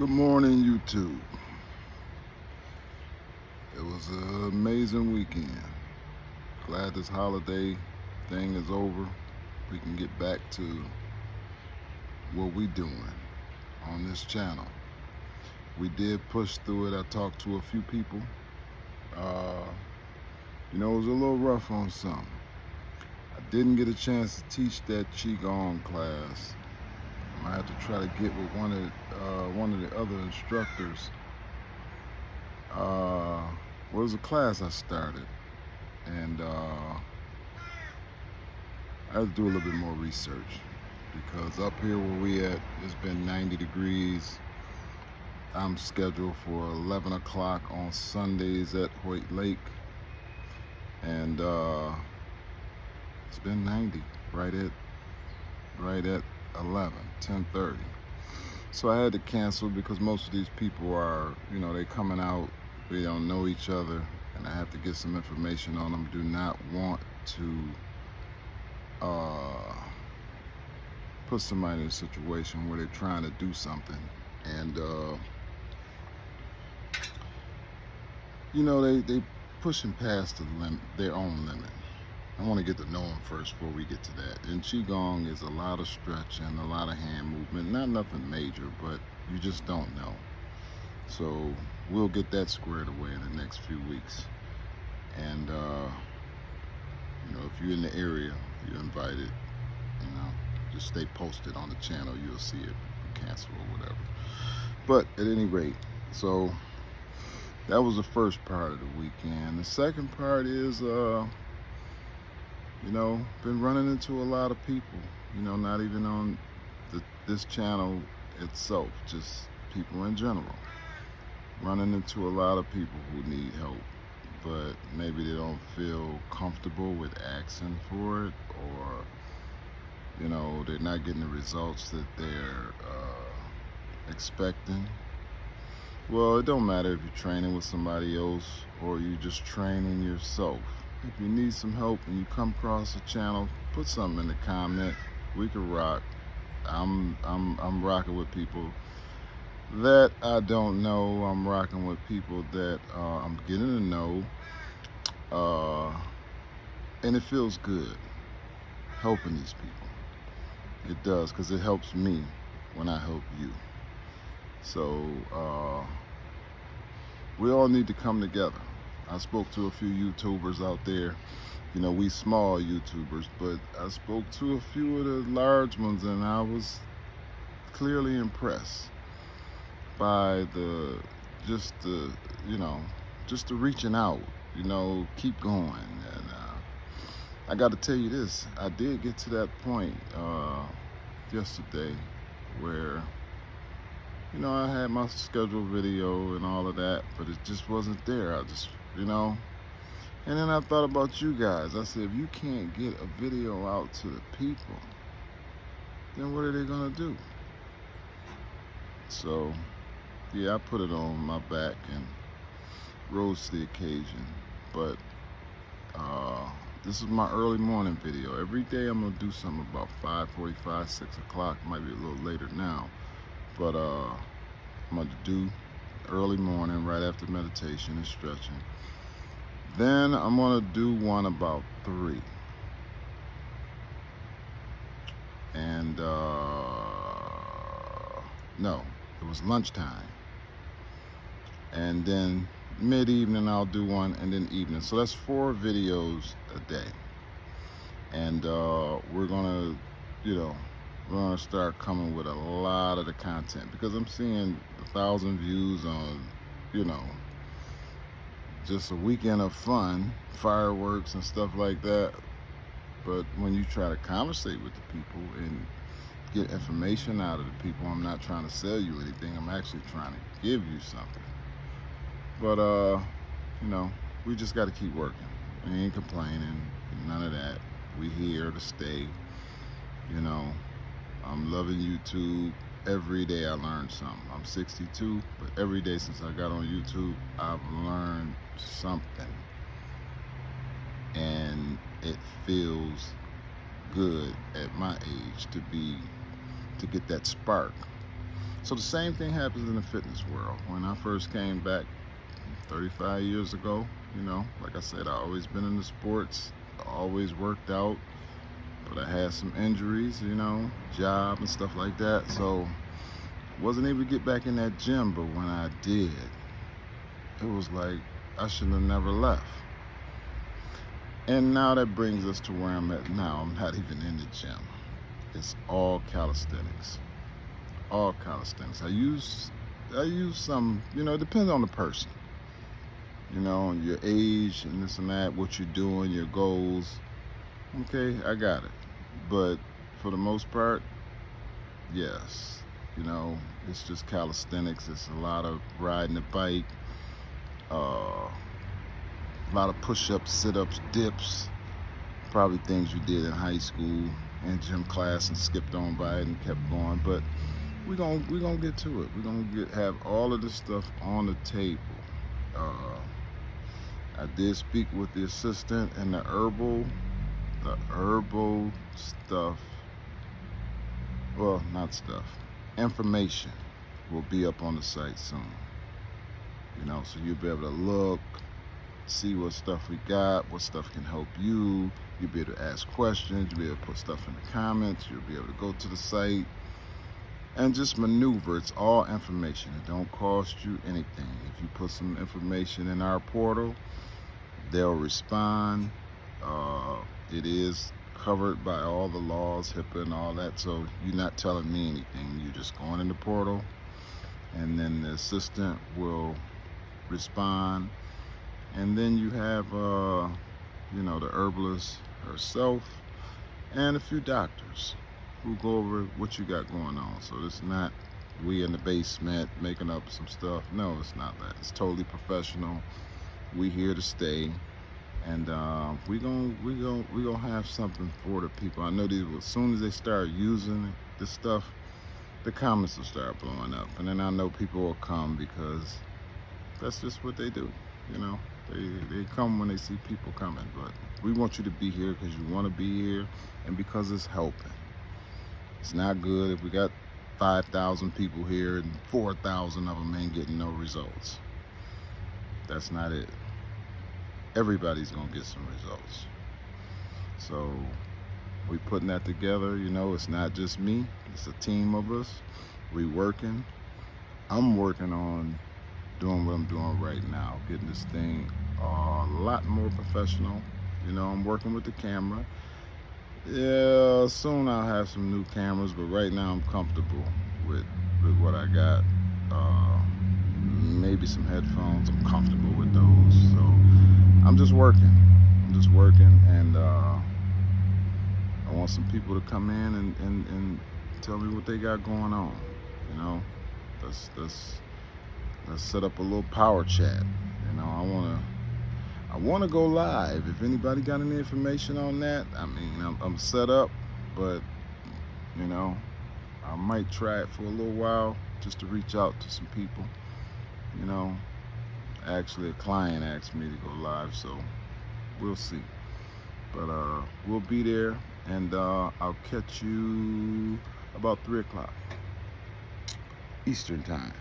Good morning, YouTube. It was an amazing weekend. Glad this holiday thing is over. We can get back to what we doing on this channel. We did push through it. I talked to a few people. Uh, it was a little rough on some. I didn't get a chance to teach that Qigong class. I had to try to get with one of the other instructors. It was a class I started, and I had to do a little bit more research because up here where we at, it's been 90 degrees. I'm scheduled for 11 o'clock on Sundays at Hoyt Lake, and it's been 90 right at 10:30. So I had to cancel because most of these people are, they coming out, they don't know each other, and I have to get some information on them. Do not want to put somebody in a situation where they're trying to do something and they pushing past their own limit. I want to get to know them first before we get to that. And Qigong is a lot of stretching, a lot of hand movement, not nothing major, but you just don't know. So we'll get that squared away in the next few weeks. And if you're in the area, you're invited. Just stay posted on the channel. You'll see it cancel or whatever. But at any rate, so that was the first part of the weekend. The second part is been running into a lot of people, not even on this channel itself, just people in general. Running into a lot of people who need help, but maybe they don't feel comfortable with asking for it, or, they're not getting the results that they're expecting. Well, it don't matter if you're training with somebody else or you just training yourself. If you need some help and you come across a channel, put something in the comment. We can rock. I'm rocking with people that I don't know. I'm rocking with people that I'm getting to know, and it feels good helping these people. It does, because it helps me when I help you. So we all need to come together. I spoke to a few YouTubers out there. We small YouTubers, but I spoke to a few of the large ones, and I was clearly impressed by just the reaching out, keep going. And I got to tell you this, I did get to that point yesterday where I had my scheduled video and all of that, but it just wasn't there. And then I thought about you guys. I said, if you can't get a video out to the people, then what are they gonna do? So yeah, I put it on my back and rose to the occasion. But this is my early morning video. Every day I'm gonna do something about 5:45, 6 o'clock, might be a little later now. But I'm gonna do early morning right after meditation and stretching. Then I'm gonna do one about 3. And no, it was lunchtime. And then mid-evening I'll do one, and then evening. So that's 4 videos a day. And we're gonna start coming with a lot of the content, because I'm seeing 1,000 views on, just a weekend of fun, fireworks and stuff like that. But when you try to conversate with the people and get information out of the people, I'm not trying to sell you anything. I'm actually trying to give you something. But we just got to keep working. We ain't complaining, none of that. We here to stay. I'm loving YouTube. Every day I learn something. I'm 62, but every day since I got on YouTube, I've learned something. And it feels good at my age to get that spark. So the same thing happens in the fitness world. When I first came back 35 years ago, like I said, I always been in the sports, I always worked out, but I had some injuries, job and stuff like that. So wasn't able to get back in that gym, but when I did, it was like I should have never left. And now that brings us to where I'm at now. I'm not even in the gym. It's all calisthenics. All calisthenics. I use some, it depends on the person. Your age and this and that, what you're doing, your goals. Okay, I got it. But for the most part, yes. It's just calisthenics. It's a lot of riding the bike, a lot of push-ups, sit-ups, dips, probably things you did in high school and gym class and skipped on by it and kept going. But we're gonna get to it. We're gonna have all of this stuff on the table. I did speak with the assistant, and the herbal stuff, well, not stuff, information will be up on the site soon. So you'll be able to look, see what stuff we got, what stuff can help you. You'll be able to ask questions, you'll be able to put stuff in the comments, you'll be able to go to the site and just maneuver. It's all information. It don't cost you anything. If you put some information in our portal, they'll respond. It is covered by all the laws, HIPAA and all that, so you're not telling me anything. You're just going in the portal, and then the assistant will respond. And then you have the herbalist herself and a few doctors who go over what you got going on. So it's not we in the basement making up some stuff. No, it's not that. It's totally professional. We here to stay, and we gonna have something for the people. I know these, as soon as they start using this stuff, the comments will start blowing up, and then I know people will come because that's just what they do. They come when they see people coming. But we want you to be here because you want to be here and because it's helping. It's not good if we got 5,000 people here and 4,000 of them ain't getting no results. That's not it. Everybody's gonna get some results. So we putting that together. It's not just me, it's a team of us. We working. I'm working on doing what I'm doing right now, getting this thing a lot more professional. I'm working with the camera. Yeah, soon I'll have some new cameras, but right now I'm comfortable with what I got. Maybe some headphones. I'm comfortable with those. So I'm just working. And I want some people to come in and tell me what they got going on. Let's set up a little power chat. I wanna go live. If anybody got any information on that, I'm set up, but I might try it for a little while just to reach out to some people. Actually, a client asked me to go live, so we'll see. But we'll be there, and I'll catch you about 3 o'clock Eastern time.